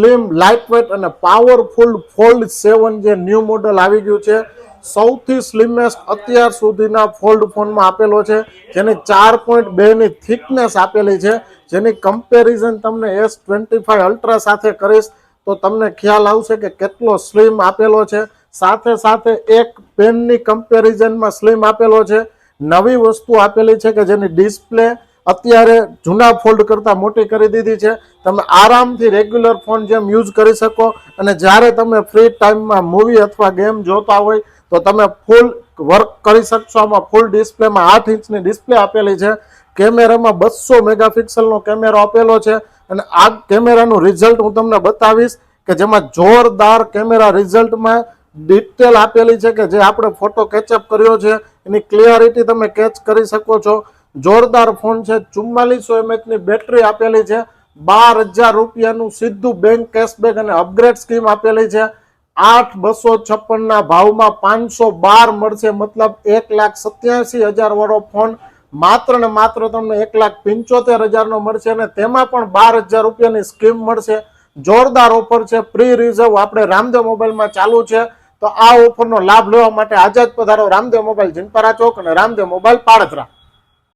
Slim lightweight અને powerful fold 7 જે new model આવી ગયું છે, સૌથી સ્લિમેસ્ટ અત્યાર સુધીના ફોલ્ડ ફોનમાં આપેલો છે, જેની 4.2 ની થિકનેસ આપેલી છે, જેની કમ્પેરિઝન તમને S25 અલ્ટ્રા સાથે કરીશ તો તમને ખ્યાલ આવશે કે કેટલો સ્લિમ આપેલો છે. સાથે સાથે એક પેનની કમ્પેરિઝનમાં સ્લિમ આપેલો છે. નવી વસ્તુ આપેલી છે કે જેની ડિસ્પ્લે અત્યારે જૂના ફોલ્ડ કરતાં મોટી કરી દીધી છે. તમે આરામથી રેગ્યુલર ફોન જેમ યુઝ કરી શકો અને જ્યારે તમે ફ્રી ટાઈમમાં મૂવી અથવા ગેમ જોતા હોય તો તમે ફૂલ વર્ક કરી શકશો. આમાં ફૂલ ડિસ્પ્લેમાં 8 ઇંચની ડિસ્પ્લે આપેલી છે. કેમેરામાં 200 મેગાપિક્સલનો કેમેરો આપેલો છે અને આ કેમેરાનું રિઝલ્ટ હું તમને બતાવીશ કે જેમાં જોરદાર કેમેરા રિઝલ્ટમાં ડિટેલ આપેલી છે કે જે આપણે ફોટો કેચઅપ કર્યો છે એની ક્લિયરિટી તમે કેચ કરી શકો છો. જોરદાર ફોન છે. 4400 mAh ની બેટરી આપેલી છે. 12,000 રૂપિયાનું સીધું બેંક કેશબેક અને અપગ્રેડ સ્કીમ આપેલી છે. 8,256 ના ભાવમાં 512 મળશે, મતલબ 1,87,000 વાળો ફોન માત્ર ને માત્ર તમને 1,75,000 નો મળશે અને તેમાં પણ 12,000 રૂપિયાની સ્કીમ મળશે. જોરદાર ઓફર છે. પ્રી રિઝર્વ આપણે રામદેવ મોબાઈલમાં ચાલુ છે, તો આ ઓફરનો લાભ લેવા માટે આજે જ પધારો રામદેવ મોબાઈલ, જીનપરા ચોક અને રામદેવ મોબાઈલ, પાળતરા.